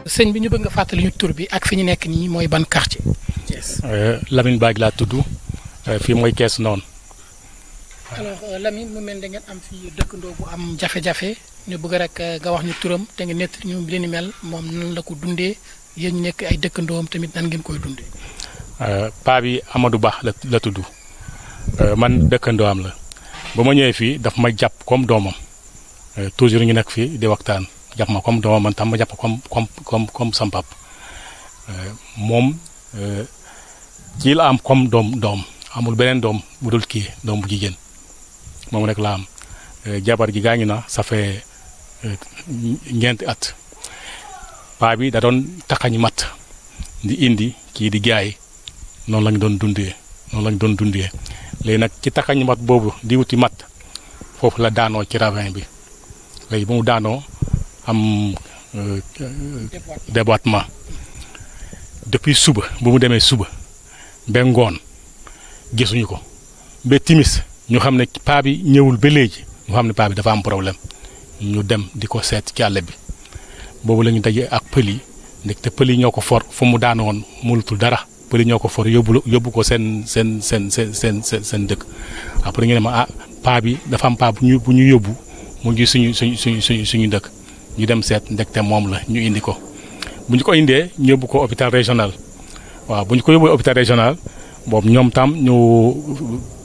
sëñ bi ñu bëgg nga fàttali ñu tur bi ak fi ñu nekk nii mooy ban quartier. Lamine Badji laa tudd fii mooy Kees noonu. alors Lamine mu mel da ngeen am fii dëkkandoo bu am jafe-jafe ñu bëgg rek nga wax ñu turam te nga nett ñu li ni mel moom nan la ko dundee yéen ñu nekk ay dëkkandoom tamit nan ngeen koy dundee. paa bi Amadou Ba la tudd man dëkkandoo am la ba ma ñëwee fii daf ma jàpp comme doomam toujours ñu nekk fii di waxtaan jàpp ma comme doomam man tam ma jàpp comme sam pap moom kii la am comme doom amul beneen doom bu dul kii doom bu jigéen moom rek la am jabar ji gaañu na ça fait ñeenti at paa bi da doon taxañ mat di indi kii di jaay noonu lañ doon dundee léegi nag ci taxañ mat boobu di wuti mat foofu la daanoo ci ravin bi léegi ba mu daanoo am déboîtement depuis suba bu mu demee suba ba ngoon gisuñu ko ba timis ñu xam ne paa bi ñëwul ba léegi ñu xam ne paa bi dafa am problème ñu dem di ko seet ci àll bi boobu la ñu daje ak pël yi ndekte pël yi ñoo ko for fu mu daanoon mënutul dara pël yi ñoo ko for yóbbu ko seen dëkk après ñu ne ma paa bi dafa am paa bu ñu yóbbu mu ngi suñu dëkk ñu dem seet ndekte moom la ñu indi ko bu ñu ko indee ñu yóbbu ko hôpital régional waaw bu ñu ko yóbbu hôpital régional boobu ñoom tam ñu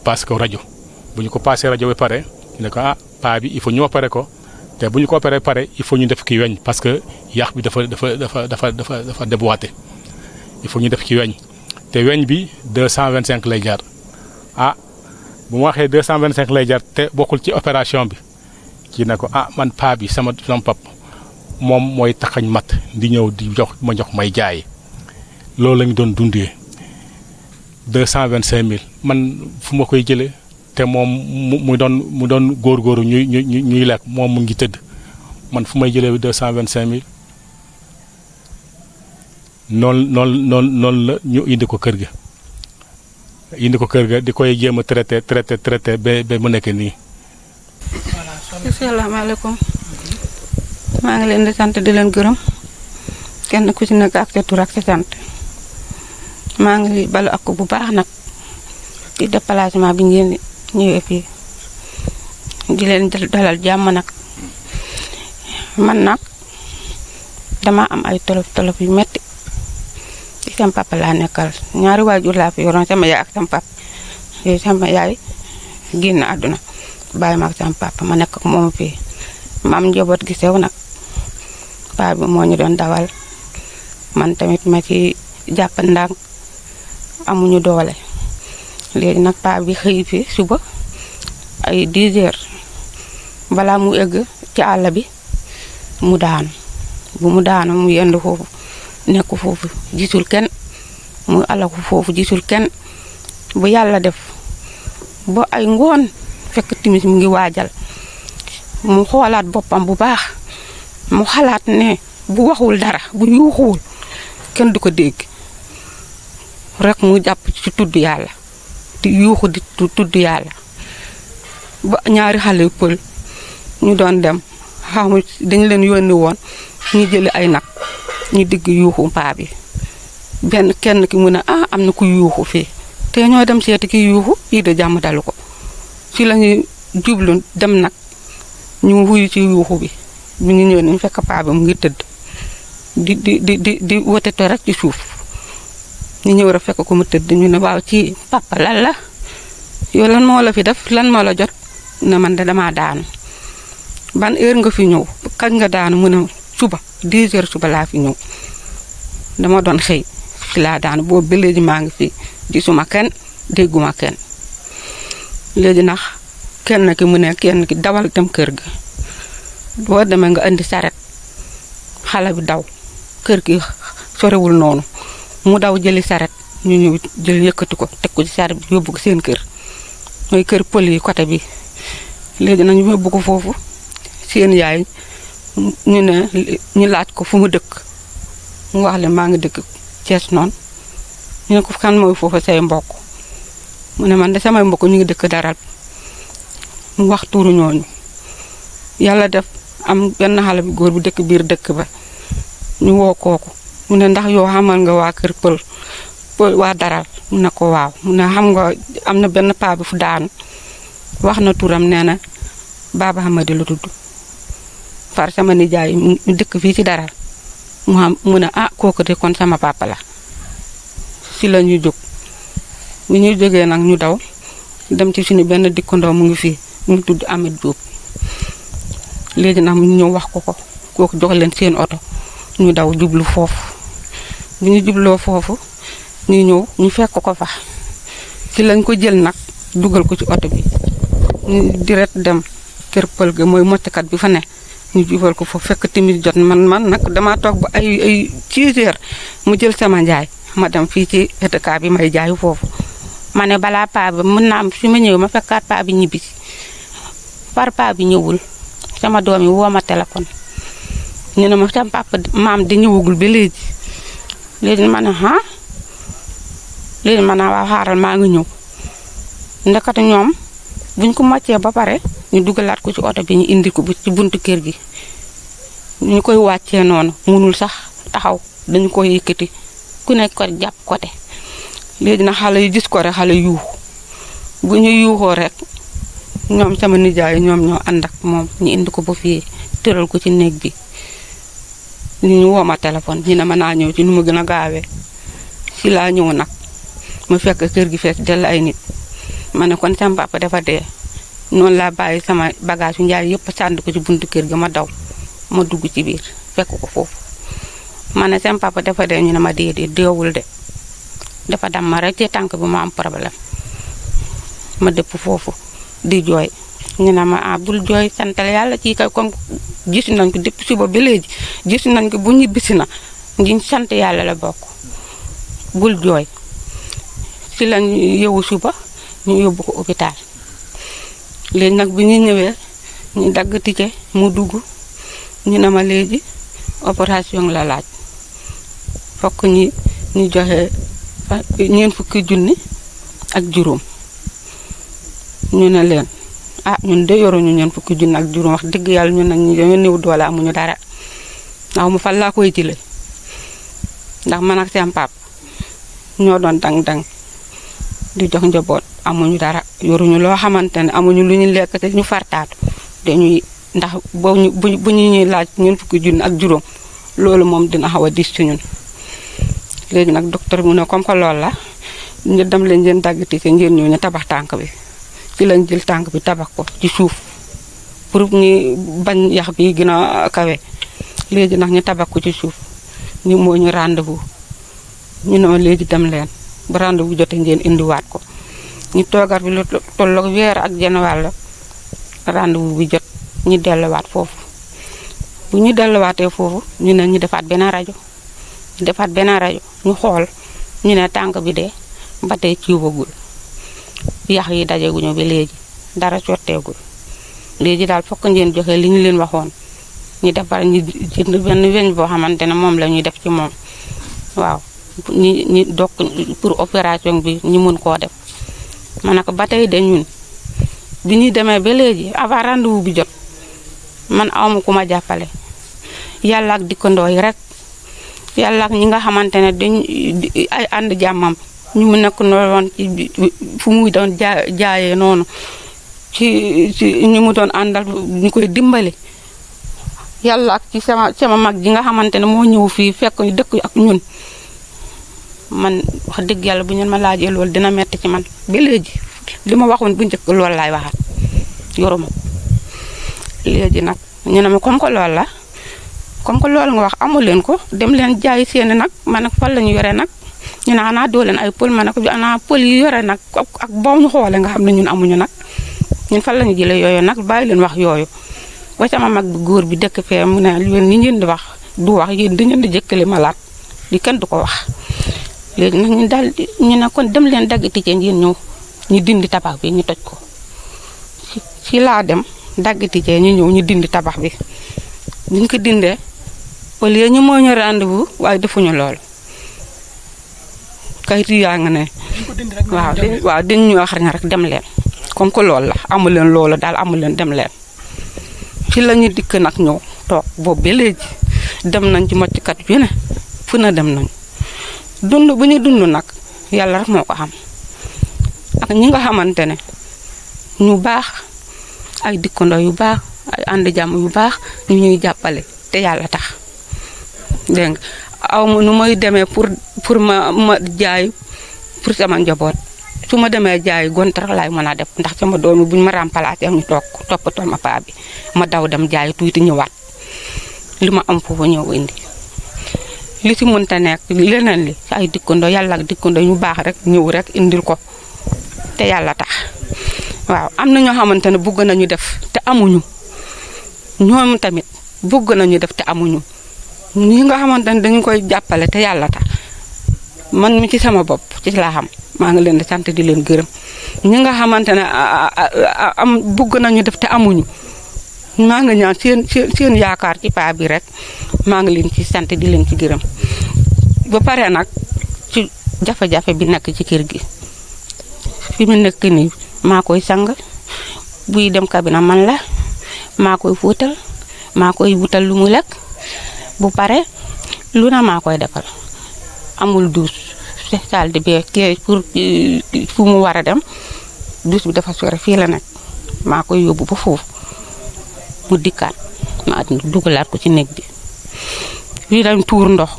passe ko rajo bu ñu ko passé rajo ba pare ñu ne ko paa bi il faut ñu opéré ko te bu ñu ko opéré pare il faut ñu def ki weñ parce que yàq bi dafa déboîté il faut ñu def ki weñ te weñ bi 225 lay jar bu ma waxee 225 lay jar te bokkul ci opération bi kii ne ko man paa bi sama pap moom mooy taxañ mat di ñëw di jox may jaay loolu lañu doon dundee 225 000 man fu ma koy jëlee te moom mu doon góorgóoru ñuy lekk moom mu ngi tëdd man fu may jëlee 225 000 noonu la ñu indi ko kër ga di koy jéem a traité ba mu nekk nii. asalaamaaleykum maa ngi leen di sant di leen gërëm kenn ku ci nekk ak sa tur ak sa sant maa ngi balu ak bu baax nag ci déplacement bi ngeen ñëwee fii di leen dalal jàmm nag man nag dama am ay tolof yu metti ci sama papa laa nekkal ñaari waajur laa fi yoroon sama yaay ak sama papa yooyu sama yaay génn àdduna bàyyi ma ak sama papa ma nekk ak moom fii ma am njaboot gi sew nag paa bi moo ñu doon dawal man tamit ma ci jàpp ndànk amuñu doole léegi nag paa bi xëy fi suba ay 10 heures balaa mu egg ci àll bi mu daanu bu mu daanu mu yendu foofu nekk foofu gisul kenn mu alaku foofu gisul kenn bu yàlla def ba ay ngoon fekk timis mu ngi waajal mu xoolaat boppam bu baax mu xalaat ne bu waxul dara bu yuuxuwul kenn du ko dégg rek mu jàpp ci tudd yàlla di yuuxu di tudd yàlla ba ñaari xale pël ñu doon dem xamu dañu leen yónni woon ñu jëli ay nag ñu digg yuuxu paa bi kenn ki mu ne am na ku yuuxu fii te ñoo dem seeti ki yuuxu yii de jàmm dalu ko ci lañuy jublu dem nag ñu wuyu ci yuuxu bi ñu ñëw nañu fekk paa bi mu ngi tëdd di wotete rek ci suuf ñu ñëw rek fekk ko mu tëdd ñu ne waaw ci papa lan la yow lan moo la fi def lan moo la jot ne man de damaa daanu ban heure nga fi ñëw kañ nga daanu mu ne suba 10 heures suba laa fi ñëw dama doon xëy ci laa daanu boobu ba léegi maa ngi fi gisuma kenn dégguma kenn léegi nax kenn ki mu ne kenn ki dawal dem kër ga boo demee nga indi saret xale bi daw kër gi sorewul noonu mu daw jëli saret ñu ñëw jël yëkkati ko teg ko ci saret bi yóbbu ko seen kër mooy kër pël yi côté bi léegi nag ñu yóbbu ko foofu seen yaay ñu laaj ko fu mu dëkk mu wax le maa ngi dëkk Cees noonu ñu ne ko kan mooy foofu say mbokk mu ne man de samay mbokk ñu ngi dëkk Daral mu wax tuuru ñooñu yàlla def am benn xale bu góor bu dëkk biir dëkk ba ñu woo kooku mu ne ndax yow xamal nga waa kër pël waa daral mu ne ko waaw mu ne xam nga am na benn paa bi fu daanu wax na turam nee na Baba Hamadi la tudd far sama nijaay mu dëkk fii ci daral mu ne ah kooku de kon sama papa la si la ñu jóg bu ñuy jógee nag ñu daw dem ci suñu benn dikkandoo mu ngi fii mu tudd Ameth Diop léegi nag ñu ñëw wax ko kooku jox leen seen oto ñu daw jublu foofu bu ñu jubloo foofu ñu ñëw ñu fekk ko fa ci lañ ko jël nag dugal ko ci oto bi ñu direct dem kër pël ga mooy mocckat bi fa ne ñu jubal ko fa fekk timis jot man nag dama toog ba ay 6 heures mu jël sama njaay ma dem fii ci ETK bi may jaayu foofu ma ne balaa paa bi mën naa am fi ma ñëw ma fekkaat paa bi ñibbi par paa bi ñëwul sama doom yi woo ma téléphone ñu ne ma sama papa maam di ñëwagul ba léegi ma ne ah léegi ma ne waaw xaaral maa ngi ñëw ndekete ñoom buñ ko moccee ba pare ñu dugalaat ko ci oto bi ñu indi ko ci buntu kër gi ñu koy wàccee noonu mënul sax taxaw dañu ko yëkkati ku nekk ko jàpp côté léegi na xale yu gis ko rek xale yuuxu bu ñu yuuxoo rek ñoom sama nijaay ñoom ñoo ànd ak moom ñu indi ko ba fii tëral ko ci néeg bi ñu woo ma téléphone ñu ne ma naa ñëw ci nu ma gën a gaawee si laa ñëw nag ma fekk kër gi fees dell ay nit ma ne kon sama papa dafa dee noonu laa bàyyi sama bagage yu njaay yëpp sànni ko ci buntu kër ga ma daw ma dugg ci biir fekk ko foofu ma ne sama papa dafa dee ñu ne ma déedéet deewul de dafa dam ma rek ci tànk bi ma am problème ma dëpp foofu di jooy ñu ne ma ah bul jooy santal yàlla ci kay comme gis nañ ko depuis suba ba léegi gis nañ ko bu ñibbisi na ngi sant yàlla la bokk bul jooy ci lañ yeewu suba ñu yóbbu ko hôpital léegi nag bi ñu ñëwee ñu dagg ticket mu dugg ñu ne ma léegi opération la laaj fokk ñu joxe 20,000 ak juróom ñu ne leen ah ñun de yoruñu 20,000 ak juróom wax dëgg yàlla ñun nag ñu dañoo néew doole amuñu dara ndax mu fan laa koy jëlee ndax man ak seen pap ñoo doon dang-dang di jox njaboot amuñu dara yoruñu loo xamante ne amuñu lu ñu lekk te ñu fartaatu dañuy ndax bu ñu ñuy laaj 20,000 ak juróom loolu moom dina xaw a dis ci ñun léegi nag docteur mu ne comme que loolu la ñu dem leen ngeen daggati ci ngeen ñëw ñu tabax tànk bi ci lañ jël tànk bi tabax ko ci suuf pour ñu bañ yax bi gën a kawe léegi nag ñu tabax ko ci suuf ñu moo ñu rendez-vous ñu ne léegi dem leen ba rendez-vous jotee ngeen indiwaat ko ñu toogaat bi lu tolloog weer ak genn wàll rendez-vous bi jot ñu delluwaat foofu bu ñu delluwaatee foofu ñu ne ñu defaat benn rajo ñu xool ñu ne tànk bi de ba tey ciwagul yax yi dajeguñu ba léegi dara sotteegul léegi daal fokk ngeen joxe li ñu leen waxoon ñu defar ñu jënd benn weñ boo xamante ne moom la ñuy def ci moom waaw ñi dokk pour opération bi ñu mun koo def ma ne ko ba tey de ñun bi ñuy demee ba léegi avant rendez-vous bi jot man awma ku ma jàppale yàlla ak dikkandoo yi rek yàlla ak ñi nga xamante ne dañ ay ànd jàmmam ñu mu nekk noonu ci fu muy doon jaayee noonu ci ñu mu doon àndal ñu koy dimbali yàlla ak ci sama mag ji nga xamante ne moo ñëw fii fekk ñu dëkk ak ñun man wax dëgg yàlla bu ñeen ma laajee loolu dina metti ci man ba léegi li ma waxoon bu njëkk loolu laay waxaat yoruma léegi nag ñu ne ma comme que loolu la comme que loolu nga wax amu leen ko dem leen jaay seeni nag ma ne ko fan la ñu yore nag ñu ne xanaa doo leen ay pël ma ne ko xanaa pël yi yore nag ak boo ñu xoolee nga xam ne ñun amuñu nag ñun fan la ñu jëlee yooyu nag bàyyi leen wax yooyu ba sama mag bi góor bi dëkk fee mu ne yéen ñi ngeen di wax du wax yéen di ngeen di jëkkale malaat li kenn du ko wax léegi nag ñu daal ñu ne kon dem leen dagg ticce ngeen ñëw ñu dindi tabax bi ñu toj ko ci laa dem dagg ticce ñu ñëw ñu dindi tabax bi ñu ko dindee pël yi ñu moo ñu rendez-vous waaye defuñu loolu kayit yaa nga ne waaw dañ ñu wax rek dem leen comme que loolu la amu leen loolu daal amu leen dem leen ci la ñu dikk nag ñëw toog boobu ba léegi dem nañ ci mocckat bi ne fu na dem nañ dund bu ñu dund nag yàlla rek moo ko xam ak ñi nga xamante ne ñu baax ay dikkandoo yu baax ay ànd jàmm yu baax ñu ñuy jàppale te yàlla tax dégg nga aw ma nu may demee pour ma jaay pour sama njaboot su ma demee jaay gont rek laay mën a def ndax sama doom buñ ma remplacé ñu toog toppatoo ma paa bi ma daw dem jaay tuuti ñëwaat li ma am foofu ñëw indi li ci mënta nekk leneen li ay dikkandoo yàlla ak dikkandoo ñu baax rek ñëw rek indil ko te yàlla tax waaw am na ñoo xamante ne bëgg nañu def te amuñu ñoom tamit bëgg nañu def te amuñu ñi nga xamante ne dañu koy jàppale te yàlla tax man mi ci sama bopp ci laa xam maa ngi leen di sant di leen gërëm ñi nga xamante ne am bëgg nañu def te amuñu maa ngi ñaan seen yaakaar ci paa bi rek maa ngi leen ci sant di leen ci gërëm ba pare nag ci jafe-jafe bi nekk ci kër gi fi mu nekk nii maa koy sang buy dem kabina man la maa koy fóotal maa koy wutal lu mu lekk bu pare lu na maa koy defal amul douche salle de bain kii pour fu mu war a dem douche bi dafa sore fii la nekk maa koy yóbbu ba foofu mu dikkaat ma dugalaat ko ci néeg bi fii dañ tuur ndox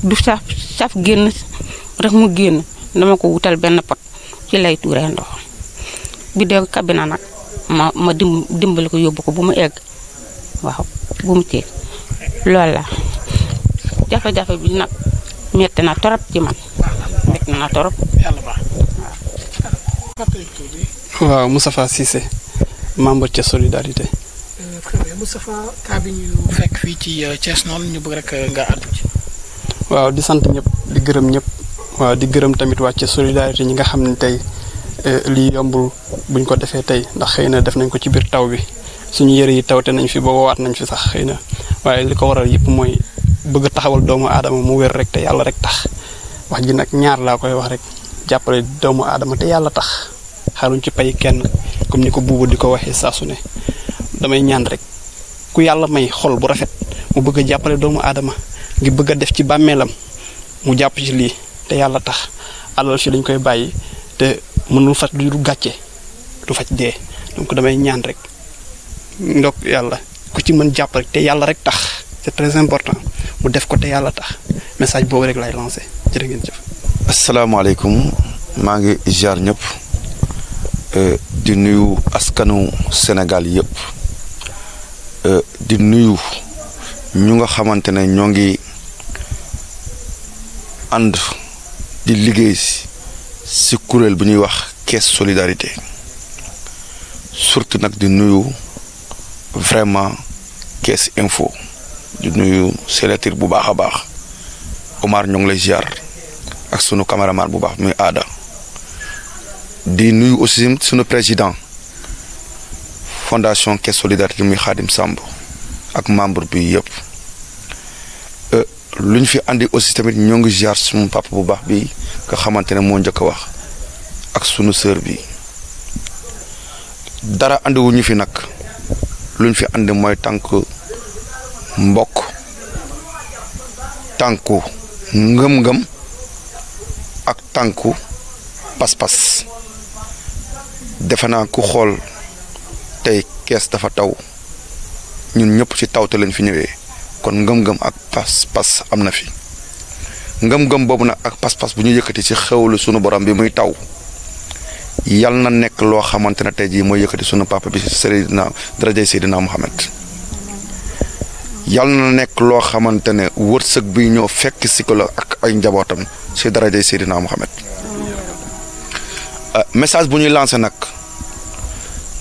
du saf génn rek mu génn dama ko wutal benn pot ci lay tuuree ndox bi dee kabina nag ma dimbali ko yóbbu ko bu mu egg waaw bu mu teel loolu la jafe-jafe bi nag metti na torop ci man metti na torop yàlla baax waaw Moustapha Cissé membre ca Solidarité. Moustapha kaa bi ñu fekk fii ci Thiès noonu ñu bëgg rek nga àddu ci. waaw di sant ñëpp di gërëm ñëpp waaw di gërëm tamit waa ca Solidarité ñi nga xam ne tey lii yombul buñ ko defee tey ndax xëy na def nañ ko ci biir taw bi suñu yëre yi tawte nañ fi ba woowaat nañ fi sax xëy na waaye li ko waral yëpp mooy bëgg taxawal doomu aadama mu wér rek te yàlla rek tax wax ji nag ñaar laa koy wax rek jàppale doomu aadama te yàlla tax xaaruñ ci pay kenn comme ni ko buuba di ko waxee saa su ne damay ñaan rek ku yàlla may xol bu rafet mu bëgg a jàppale doomu aadama ngi bëgg a def ci bàmmeelam mu jàpp ci lii te yàlla tax alal fi lañ koy bàyyi te mënul faj du gàcce du faj dee donc damay ñaan rek ndok yàlla ku ci mën jàpp rek te yàlla rek tax c'est très important mu def ko te yàlla tax message boobu rek lay lancé jërë ngeen jëf. asalaamaaleykum maa ngi ziar ñëpp di nuyu askanu Sénégal yëpp di nuyu ñu nga xamante ne ñoo ngi ànd di liggéey si kuréel bu ñuy wax Caisse Solidarité surtout nag di nuyu vraiment Caisse Info di nuyu sélecteur bu baax a baax Omar ñoo ngi lay ziar ak sunu caméraman bu baax muy aada di nuyu aussi sunu président fondation Caisse Solidarité muy Khadim Samb ak membre bi yëpp lu ñu fi andi aussi tamit ñoo ngi ziar sunu papa bu baax bi nga xamante ne moo njëkk a wax ak sunu sœur bi dara andiwu ñu fi nag lu ñu fi andi mooy tànk mbokk tànku ngëm-ngëm ak tànku pas-pas defe naa ku xool tey kees dafa taw ñun ñëpp ci taw te lañ fi ñëwee kon ngëm-ngëm ak pas-pas am na fi ngëm-ngëm boobu nag ak pas-pas bu ñu yëkkati ci xewlu sunu borom bi muy taw yal na nekk loo xamante ne tey jii mooy yëkkati sunu papa bi Seydina darajay Seydina Muhammad yal na nekk loo xamante ne wërsëg bi ñoo fekk si ko la ak ay njabootam si darajay Seydina Muhammad message bu ñuy lancé nag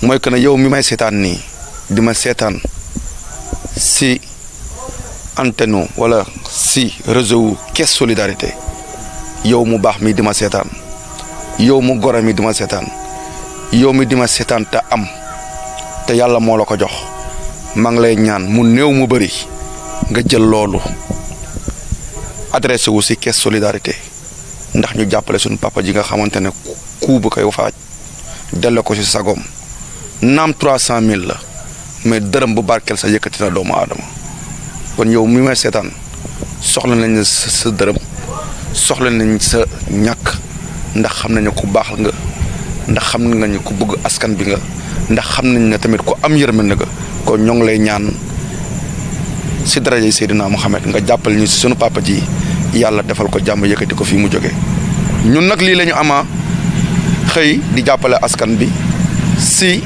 mooy que ne yow mi may seetaan nii di ma seetaan si antenne wala si réseau wu Caisse Solidarité yow mu baax mi di ma seetaan yow mu gore mi di ma seetaan yow mi di ma seetaan te am te yàlla moo la ko jox maa ngi lay ñaan mu néew mu bëri nga jël loolu adressé wu si Caisse Solidarité ndax ñu jàppale suñu papa ji nga xamante ne ku bu koy faaj delloo ko si sagoom naam 300 000 la mais dërëm bu barkeel sa yëkkati na doomu aadama kon yow mi may seetaan soxla nañ sa dërëm soxla nañ sa ñàkk ndax xam nañu ku baax nga ndax xam nañu ku bëgg askan bi nga ndax xam nañ ne tamit ku am yërmande nga kon ñoo ngi lay ñaan si daraja Seydina Muhammad nga jàppal ñu si sunu papa ji yàlla defal ko jàmm yëkkati ko fii mu jógee ñun nag lii la ñu ama xëy di jàppale askan bi si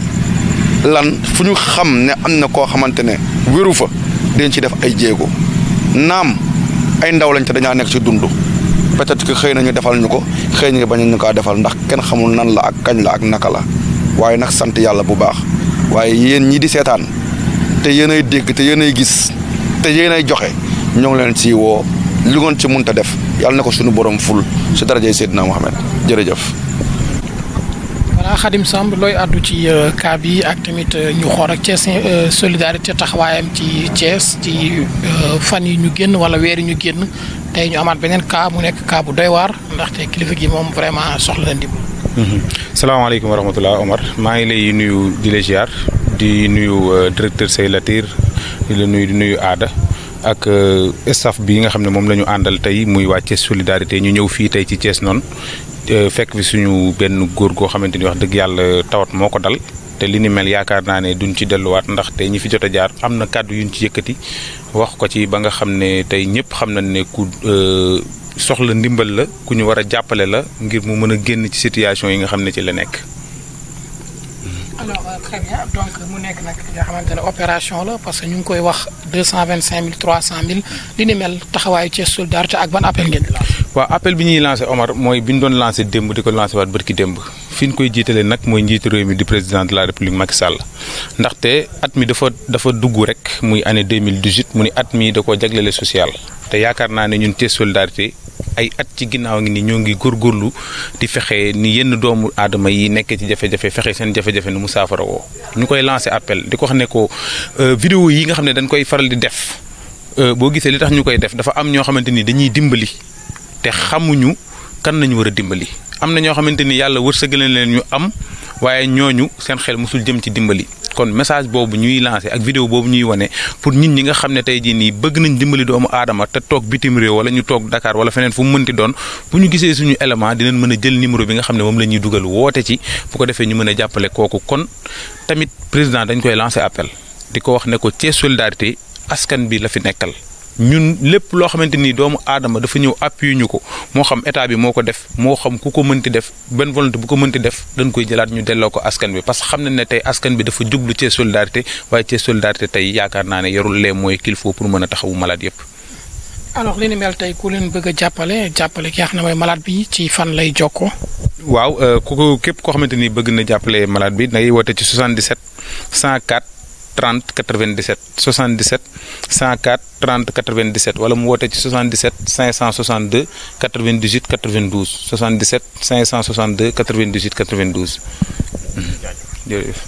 lan fu ñu xam ne am na koo xamante ne wéru fa dañ ci def ay jéego naam ay ndaw lañ te dañaa nekk ci dund peut-être que xëy nañu defal ñu ko xëy ñu bañ ñu kaa defal ndax kenn xamul nan la ak kañ la ak naka la waaye nag sant yàlla bu baax waaye yéen ñi di seetaan te yéen ay dégg te yéen ay gis te yéen ay joxe ñoo ngi leen ci woo li ngoon ci mënta def yàlla na ko suñu borom ful si darajay Seydina Mohamed jërëjëf. voilà Khadim Samb looy àddu ci cas bi ak tamit ñu xool ak Thiès solidarité taxawaayam ci Thiès ci fan yi ñu génn wala weer yi ñu génn tey ñu amaat beneen cas mu nekk cas bu doy waar ndaxte kilifa gi moom vraiment soxla na ndimbal. salaamaaleykum wa rahmatulah Omar maa ngi lay nuyu di la ziar di nuyu directeur Sey Latir di la nuyu di nuyu Aada ak staff bi nga xam ne moom la ñu àndal tey muy waa Thiès solidarité ñu ñëw fii tey ci Thiès noonu fekk fi suñu benn góor goo xamante ni wax dëgg yàlla tawat moo ko dal te li ni mel yaakaar naa ne duñ ci delluwaat ndax tey ñi fi jot a jaar am na kàddu yuñ ci yëkkati wax ko ci ba nga xam ne tey ñëpp xam nañ ne ku soxla ndimbal la ku ñu war a jàppale la ngir mu mën a génn ci situation yi nga xam ne ci la nekk. alors très bien donc mu nekk nag nga xamante ne opération la parce que ñu ngi koy wax 225 000 300 000 li ni mel taxawaayu Thiès solidarité ak ban appel ngeen di lancé. waaw appel bi ñuy lancé Omar mooy bi ñu doon lancé démb di ko lancé waat bërki démb fi ñu koy jiitalee nag mooy njiitu réew mi di président de la république Macky Sall ndaxte at mi dafa dugg rek muy année 2018 mu ni at mi da koo jaglele social te yaakaar naa ne ñun Thiès solidarité ay at ci ginnaaw ngi ni ñoo ngi góorgóorlu di fexe ni yenn doomu aadama yi nekkee ci jafe-jafe fexe seen jafe-jafe ni mu saafara woo ñu koy lancé appel di ko xam ne ko vidéo yi nga xam ne dañ koy faral di def boo gisee li tax ñu koy def dafa am ñoo xamante ni dañuy dimbali te xamuñu kan nañu war a dimbali am na ñoo xamante ni yàlla wërsëgale leen ñu am waaye ñooñu seen xel mosul jëm ci dimbali kon message boobu ñuy lancé ak vidéo boobu ñuy wane pour nit ñi nga xam ne tey jii nii bëgg nañ dimbali doomu aadama te toog bitim réew wala ñu toog Dakar wala feneen fu mu mënti doon bu ñu gisee suñu élément dinañ mën a jël numéro bi nga xam ne moom la ñuy dugal woote ci bu ko defee ñu mën a jàppale kooku kon tamit président dañ koy lancé appel di ko wax ne ko Thiès solidarité askan bi la fi nekkal ñun lépp loo xamante ni doomu aadama dafa ñëw appui ñu ko moo xam état bi moo ko def moo xam ku ko mënti def benn volonté bu ko mënti def dañ koy jëlaat ñu delloo ko askan bi parce que xam nañ ne tey askan bi dafa jublu Thiès solidarité waaye Thiès solidarité tey yaakaar naa ne yorul les moyens qu'il faut pour mën a taxawu malade yëpp. alors li ni mel tey ku leen bëgg a jàppale ki nga xam ne mooy malade bi ci fan lay jokkoo. waaw ku képp koo xamante ni bëgg na jàppale malade bi day woote ci 77 104 30 97 77 104 30 97 wala mu woote ci 77 562 98 92 77 562 98 92 jërëjëf.